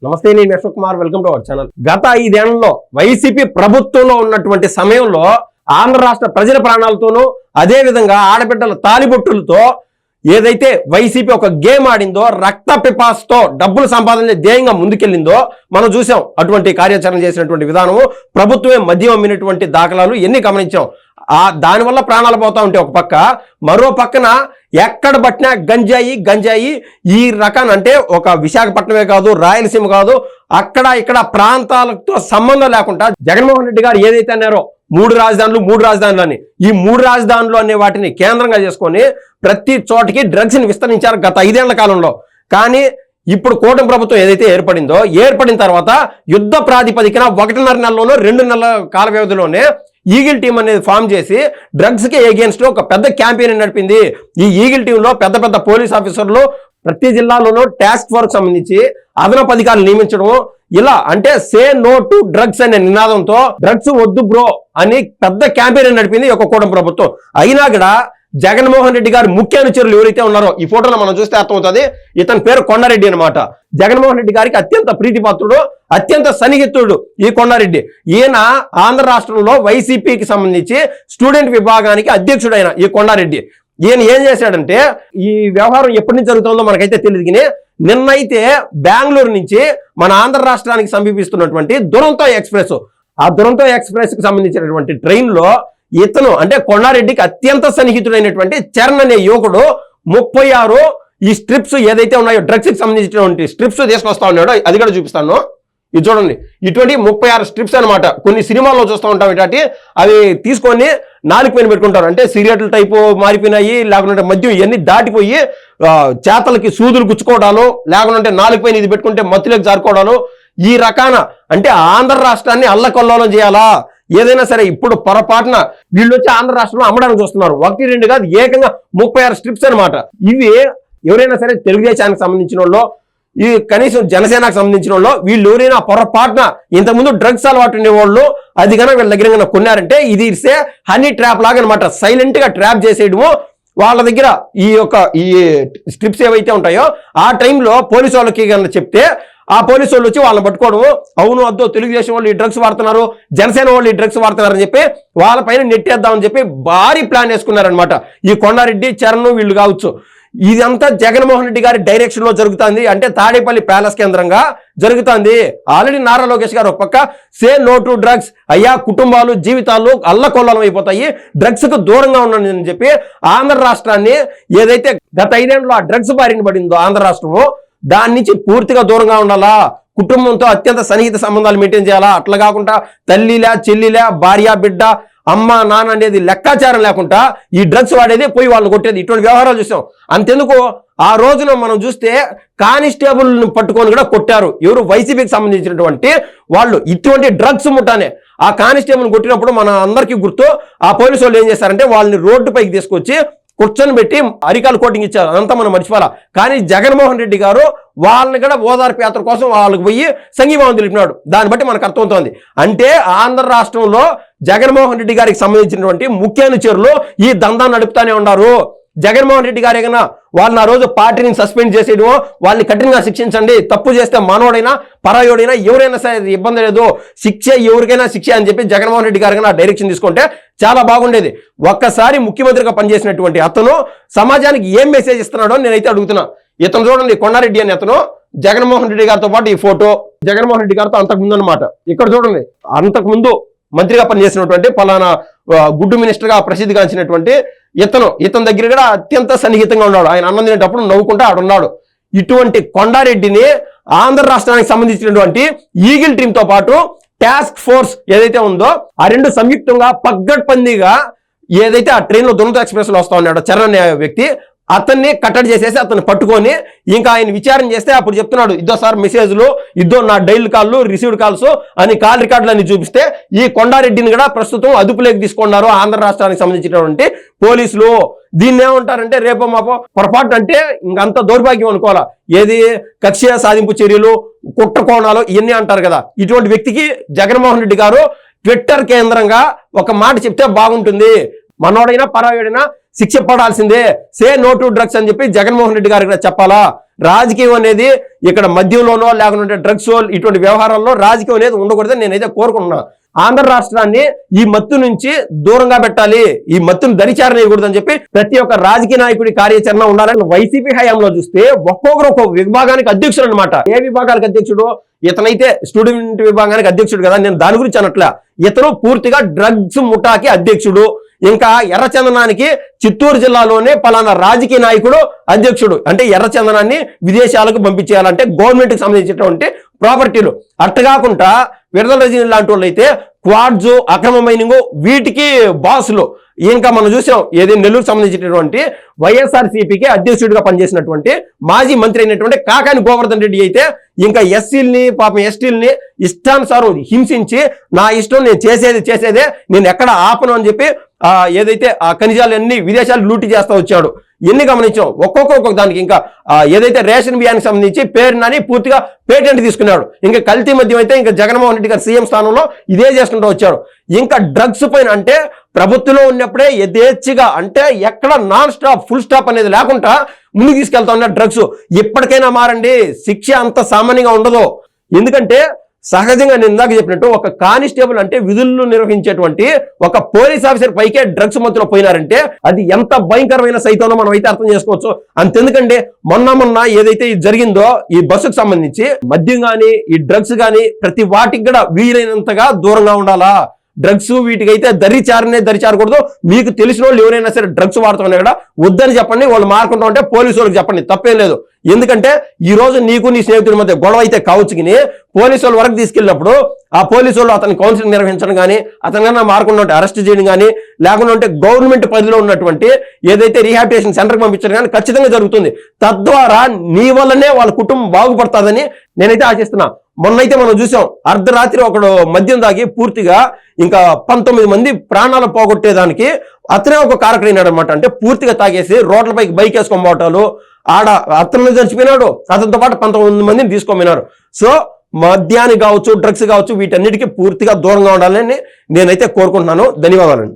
నమస్తే, నేను Ashok Kumar. Welcome to our channel. గత 5 ఏళ్లలో వైసీపీ ప్రభుత్వంలో ఉన్నటువంటి సమయంలో ఆంధ్ర రాష్ట్ర ప్రజల ప్రాణాలతోనూ అదే విధంగా ఆడబిడ్డల తాలిబొట్టులతో ఏదైతే వైసీపీ ఒక గేమ్ ఆడిందో, రక్త పిపాసతో డబ్బులు సంపాదన ధ్యేయంగా ముందుకెళ్ళిందో మనం చూసాం. అటువంటి కార్యాచరణ చేసినటువంటి విధానము, ప్రభుత్వమే మద్యం అమ్మినటువంటి దాఖలాలు ఎన్ని గమనించాం. దానివల్ల ప్రాణాలు పోతా ఉంటే ఒక పక్క, మరో పక్కన ఎక్కడ పట్టినా గంజాయి ఈ రకాన్ని, అంటే ఒక విశాఖపట్నమే కాదు, రాయలసీమ కాదు, అక్కడ ఇక్కడ ప్రాంతాలతో సంబంధం లేకుండా జగన్మోహన్ రెడ్డి గారు ఏదైతే అన్నారో మూడు రాజధానులు అని, ఈ 3 రాజధానులు అనే వాటిని కేంద్రంగా చేసుకొని ప్రతి చోటికి డ్రగ్స్ ని విస్తరించారు గత 5 ఏళ్ల కాలంలో. కానీ ఇప్పుడు కూటమి ప్రభుత్వం ఏదైతే ఏర్పడిన తర్వాత యుద్ధ ప్రాతిపదికన 1.5 నెలలోనో 2 నెలల కాల వ్యవధిలోనే ఈగిల్ టీం అనేది ఫామ్ చేసి డ్రగ్స్ కి ఎగెన్స్ట్ ఒక పెద్ద క్యాంపెయిన్ నడిపింది. ఈ ఈగిల్ టీంలో పెద్ద పోలీస్ ఆఫీసర్లు, ప్రతి జిల్లాలోనూ టాస్క్ ఫోర్స్ సంబంధించి అదనపు అధికారులు నియమించడం, ఇలా అంటే సే నో టు డ్రగ్స్ అనే నినాదంతో డ్రగ్స్ వద్దు బ్రో అని పెద్ద క్యాంపెయిన్ నడిపింది ఒక కూటమి ప్రభుత్వం. అయినా కూడా జగన్మోహన్ రెడ్డి గారు ముఖ్య అనుచరులు ఎవరైతే ఉన్నారో, ఈ ఫోటోలో మనం చూస్తే అర్థమవుతుంది, ఇతని పేరు కొండారెడ్డి అనమాట. జగన్మోహన్ రెడ్డి గారికి అత్యంత ప్రీతిపాత్రుడు, అత్యంత సన్నిహితుడు ఈ కొండారెడ్డి. ఈయన ఆంధ్ర రాష్ట్రంలో వైసీపీకి సంబంధించి స్టూడెంట్ విభాగానికి అధ్యక్షుడైన ఈ కొండారెడ్డి. ఈయన ఏం చేశాడంటే, ఈ వ్యవహారం ఎప్పటి నుంచి జరుగుతుందో మనకైతే తెలియదు, కానీ నిన్నైతే బెంగళూరు నుంచి మన ఆంధ్ర రాష్ట్రానికి సమీపిస్తున్నటువంటి దురంతో ఎక్స్ప్రెస్, ఆ దురంతో ఎక్స్ప్రెస్ కి సంబంధించినటువంటి ట్రైన్ లో ఇతను, అంటే కొండారెడ్డికి అత్యంత సన్నిహితుడైనటువంటి చరణ్ అనే యువకుడు 36 ఈ స్ట్రిప్స్ ఏదైతే ఉన్నాయో డ్రగ్స్ కి సంబంధించినటువంటి స్ట్రిప్స్ తీసుకొస్తా ఉన్నాడో, అది కూడా చూపిస్తాను. ఇది చూడండి, ఇటువంటి 36 స్ట్రిప్స్ అనమాట. కొన్ని సినిమాల్లో చూస్తూ ఉంటాం ఇట్లాంటి, అవి తీసుకొని నాలుగు పైన పెట్టుకుంటారు. అంటే సిగరెట్ల టైపు మారిపోయినాయి, లేకుంటే మద్యం ఇవన్నీ దాటిపోయి చేతలకి సూదులు గుచ్చుకోవడాలు, లేకుంటే నాలుగు పైన ఇది పెట్టుకుంటే మత్తులకు జారుకోవడాలు, ఈ రకాన అంటే ఆంధ్ర రాష్ట్రాన్ని అల్లకొల్లోలం చేయాలా ఏదైనా సరే. ఇప్పుడు పొరపాటున వీళ్ళు వచ్చి ఆంధ్ర రాష్ట్రంలో అమ్మడానికి చూస్తున్నారు. 1, 2 కాదు, ఏకంగా 36 స్ట్రిప్స్ అనమాట. ఇవి ఎవరైనా సరే తెలుగుదేశానికి సంబంధించిన వాళ్ళు, ఈ కనీసం జనసేనకు సంబంధించిన వాళ్ళు, వీళ్ళు ఎవరైనా పొరపాటున ఇంతకుముందు డ్రగ్స్ అలవాటు ఉండేవాళ్ళు అది కన్నా వీళ్ళ దగ్గర కొన్నారంటే, ఇది ఇస్తే హనీ ట్రాప్ లాగా అనమాట. సైలెంట్ గా ట్రాప్ చేసేయడము. వాళ్ళ దగ్గర ఈ స్ట్రిప్స్ ఏవైతే ఉంటాయో ఆ టైంలో పోలీసు వాళ్ళకి కన్నా చెప్తే, ఆ పోలీసు వాళ్ళు వచ్చి వాళ్ళని పట్టుకోవడము, అవును అద్దో తెలుగుదేశం వాళ్ళు ఈ డ్రగ్స్ వాడుతున్నారు, జనసేన వాళ్ళు ఈ డ్రగ్స్ వాడుతున్నారని చెప్పి వాళ్ళపైన నెట్టేద్దామని చెప్పి భారీ ప్లాన్ వేసుకున్నారనమాట ఈ కొండారెడ్డి, చరణ్ వీళ్ళు కావచ్చు. ఇదంతా జగన్మోహన్ రెడ్డి గారి డైరెక్షన్ లో జరుగుతుంది. అంటే తాడేపల్లి ప్యాలెస్ కేంద్రంగా జరుగుతుంది. ఆల్రెడీ నారా లోకేష్ గారు ఒక పక్క సే నో టు డ్రగ్స్, అయ్యా కుటుంబాలు జీవితాలు అల్లకొల్లం అయిపోతాయి, డ్రగ్స్ కు దూరంగా ఉన్నాను అని చెప్పి ఆంధ్ర రాష్ట్రాన్ని ఏదైతే గత 5 ఏళ్లలో ఆ డ్రగ్స్ బారిన పడిందో ఆంధ్ర రాష్ట్రము, దాని నుంచి పూర్తిగా దూరంగా ఉండాలా, కుటుంబంతో అత్యంత సన్నిహిత సంబంధాలు మెయింటైన్ చేయాలా. అట్లా కాకుండా తల్లిలా చెల్లిలా భార్య బిడ్డ అమ్మ నాన్న అనేది లెక్కాచారం లేకుండా ఈ డ్రగ్స్ వాడేది, పోయి వాళ్ళని కొట్టేది, ఇటువంటి వ్యవహారాలు చూసాం. అంతెందుకు ఆ రోజున మనం చూస్తే కానిస్టేబుల్ పట్టుకొని కూడా కొట్టారు. ఎవరు? వైసీపీకి సంబంధించినటువంటి వాళ్ళు. ఇటువంటి డ్రగ్స్ ముఠానే ఆ కానిస్టేబుల్ కొట్టినప్పుడు మన అందరికీ గుర్తు, ఆ పోలీసు వాళ్ళు ఏం చేశారంటే వాళ్ళని రోడ్డు పైకి తీసుకొచ్చి కూర్చొని పెట్టి అరికాలు కోటింగ్ ఇచ్చారు. అదంతా మనం మర్చిపోవాలా. కానీ జగన్మోహన్ రెడ్డి గారు వాళ్ళని కూడా ఓదార్పు యాత్ర కోసం వాళ్ళకి పోయి సంఘీభావం తెలిపినాడు. దాన్ని బట్టి మనకు అర్థమవుతోంది. అంటే ఆంధ్ర రాష్ట్రంలో జగన్మోహన్ రెడ్డి గారికి సంబంధించినటువంటి ముఖ్య అనుచరులు ఈ దందా నడుపుతానే ఉన్నారు. జగన్మోహన్ రెడ్డి గారు ఏమైనా వాళ్ళని ఆ రోజు పార్టీని సస్పెండ్ చేసేయడమో, వాళ్ళని కఠినంగా శిక్షించండి, తప్పు చేస్తే మానవుడైనా పరాయోడైనా ఎవరైనా సరే ఇబ్బంది లేదు, శిక్ష ఎవరికైనా శిక్ష అని చెప్పి జగన్మోహన్ రెడ్డి గారు డైరెక్షన్ తీసుకుంటే చాలా బాగుండేది. ఒక్కసారి ముఖ్యమంత్రిగా పనిచేసినటువంటి అతను సమాజానికి ఏం మెసేజ్ ఇస్తున్నాడో నేనైతే అడుగుతున్నా. ఇతను చూడండి, కొండారెడ్డి అని అతను జగన్మోహన్ రెడ్డి గారితో పాటు ఈ ఫోటో, జగన్మోహన్ రెడ్డి గారితో అంతకుముందు అనమాట. ఇక్కడ చూడండి, అంతకుముందు మంత్రిగా పనిచేసినటువంటి పలానా గుడ్డు మినిస్టర్ గా ప్రసిద్ధిగాంచినటువంటి ఇతని దగ్గర కూడా అత్యంత సన్నిహితంగా ఉన్నాడు. ఆయన అన్నం తినేటప్పుడు నవ్వుకుంటూ ఆడున్నాడు. ఇటువంటి కొండారెడ్డిని ఆంధ్ర రాష్ట్రానికి సంబంధించినటువంటి ఈగిల్ టీమ్ తో పాటు టాస్క్ ఫోర్స్ ఏదైతే ఉందో ఆ రెండు సంయుక్తంగా పగ్గడ్బందీగా ఏదైతే ఆ ట్రైన్ లో దురంతో ఎక్స్ప్రెస్ లో వస్తా ఉన్నాడో చరణ్ అనే వ్యక్తి, అతన్ని కట్టడి చేసేసి అతన్ని పట్టుకొని ఇంకా ఆయన విచారణ చేస్తే అప్పుడు చెప్తున్నాడు, ఇద్దో సార్ మెసేజ్లు, ఇద్దో నా డైల్ కాల్లు, రిసీవ్డ్ కాల్స్ అని కాల్ రికార్డులు అని చూపిస్తే ఈ కొండారెడ్డిని కూడా ప్రస్తుతం అదుపులోకి తీసుకున్నారు ఆంధ్ర రాష్ట్రానికి సంబంధించినటువంటి పోలీసులు. దీన్ని ఏమంటారంటే రేపో మాపో పొరపాటు అంటే ఇంకంత దౌర్భాగ్యం అనుకోవాలా. ఏది కక్ష సాధింపు చర్యలు, కుట్ర కోణాలు ఇవన్నీ అంటారు కదా. ఇటువంటి వ్యక్తికి జగన్మోహన్ రెడ్డి గారు ట్విట్టర్ కేంద్రంగా ఒక మాట చెప్తే బాగుంటుంది, మనోడైనా పరాయుడైనా శిక్ష పడాల్సిందే, సే నో టు డ్రగ్స్ అని చెప్పి జగన్మోహన్ రెడ్డి గారికి చెప్పాలా. రాజకీయం అనేది ఇక్కడ మద్యంలోనో లేకుంటే డ్రగ్స్ ఇటువంటి వ్యవహారాల్లో రాజకీయం అనేది ఉండకూడదని నేనైతే కోరుకుంటున్నా. ఆంధ్ర రాష్ట్రాన్ని ఈ మత్తు నుంచి దూరంగా పెట్టాలి, ఈ మత్తును దరిచారనేయకూడదని చెప్పి ప్రతి ఒక్క రాజకీయ నాయకుడి కార్యాచరణ ఉండాలని వైసీపీ హయాంలో చూస్తే ఒక్కొక్కరు ఒక్కొక్క విభాగానికి అధ్యక్షుడు అనమాట. ఏ విభాగానికి అధ్యక్షుడు? ఇతనైతే స్టూడెంట్ విభాగానికి అధ్యక్షుడు కదా, నేను దాని గురించి అనట్లే. ఇతను పూర్తిగా డ్రగ్స్ ముఠాకి అధ్యక్షుడు. ఇంకా ఎర్రచందనానికి చిత్తూరు జిల్లాలోనే పలానా రాజకీయ నాయకుడు అధ్యక్షుడు. అంటే ఎర్రచందనాన్ని విదేశాలకు పంపించేయాలంటే గవర్నమెంట్ కి సంబంధించినటువంటి ప్రాపర్టీలు. అట్టగాకుండా విడుదల రజనీ లాంటి వాళ్ళు అయితే క్వాడ్స్, అక్రమ మైనింగ్ వీటికి బాసులు. ఇంకా మనం చూసాం ఏది నెల్లూరు సంబంధించినటువంటి వైఎస్ఆర్సీపీకి అధ్యక్షుడిగా పనిచేసినటువంటి మాజీ మంత్రి అయినటువంటి కాకాని గోవర్ధన్ రెడ్డి అయితే ఇంకా ఎస్సీలని పాపం ఎస్టీలని ఇష్టానుసారం హింసించి నా ఇష్టం నేను చేసేదే నేను ఎక్కడ ఆపను అని చెప్పి ఏదైతే ఆ ఖనిజాలన్నీ విదేశాలు లూటీ చేస్తా వచ్చాడు. ఎన్ని గమనించాం ఒక్కొక్క దానికి. ఇంకా ఏదైతే రేషన్ బియ్యానికి సంబంధించి పేరునని పూర్తిగా పేటెంట్ తీసుకున్నాడు. ఇంకా కల్తీ మద్యం అయితే ఇంకా జగన్మోహన్ రెడ్డి గారు సీఎం స్థానంలో ఇదే చేసుకుంటూ వచ్చాడు. ఇంకా డ్రగ్స్ పైన అంటే ప్రభుత్వంలో ఉన్నప్పుడే యథేచ్ఛగా అంటే ఎక్కడ నాన్ స్టాప్ ఫుల్ స్టాప్ అనేది లేకుండా ముందుకు తీసుకెళ్తా ఉన్న డ్రగ్స్. ఎప్పటికైనా మారండి, శిక్ష అంత సామాన్యంగా ఉండదు. ఎందుకంటే సహజంగా నేను ఇందాక చెప్పినట్టు ఒక కానిస్టేబుల్ అంటే విధులను నిర్వహించేటువంటి ఒక పోలీస్ ఆఫీసర్ పైకే డ్రగ్స్ మధ్యలో పోయినారంటే అది ఎంత భయంకరమైన సైతంలో మనం అయితే అర్థం చేసుకోవచ్చు. అంతెందుకండి మొన్న ఏదైతే ఇది జరిగిందో ఈ బస్సుకు సంబంధించి మద్యం కానీ ఈ డ్రగ్స్ కానీ ప్రతి వాటికి కూడా వీలైనంతగా దూరంగా ఉండాలా. డ్రగ్స్ వీటికైతే దరిచారకూడదు. మీకు తెలిసిన వాళ్ళు ఎవరైనా సరే డ్రగ్స్ వాడుతున్నా కూడా వద్దని చెప్పండి, వాళ్ళు మారుకుంటా ఉంటే పోలీసు వాళ్ళకి చెప్పండి, తప్పేం లేదు. ఎందుకంటే ఈ రోజు నీకు నీ స్నేహితుడి మధ్య గొడవ అయితే కావచ్చుకుని పోలీసు వాళ్ళ వరకు తీసుకెళ్ళినప్పుడు ఆ పోలీసు వాళ్ళు అతని కౌన్సిలింగ్ నిర్వహించడం కానీ అతనికన్నా మారకుండా ఉంటే అరెస్ట్ చేయడం కానీ లేకుండా ఉంటే గవర్నమెంట్ పరిధిలో ఉన్నటువంటి ఏదైతే రీహాబిలిటేషన్ సెంటర్కి పంపించడం కానీ ఖచ్చితంగా జరుగుతుంది. తద్వారా నీ వల్లనే వాళ్ళ కుటుంబం బాగుపడుతుందని నేనైతే ఆశిస్తున్నా. మొన్నైతే మనం చూసాం అర్ధరాత్రి ఒకడు మద్యం తాగి పూర్తిగా ఇంకా 19 మంది ప్రాణాలు పోగొట్టేదానికి అతనే ఒక కారకుడైనాడు అనమాట. అంటే పూర్తిగా తాగేసి రోడ్లపైకి బైక్ వేసుకొని పోవటాలు, ఆడ అతను చచ్చిపోయినాడు, అతనితో పాటు 19 మందిని తీసుకోపోయినారు. సో మద్యానికి కావచ్చు డ్రగ్స్ కావచ్చు వీటన్నిటికీ పూర్తిగా దూరంగా ఉండాలని నేనైతే కోరుకుంటున్నాను. ధన్యవాదాలండి.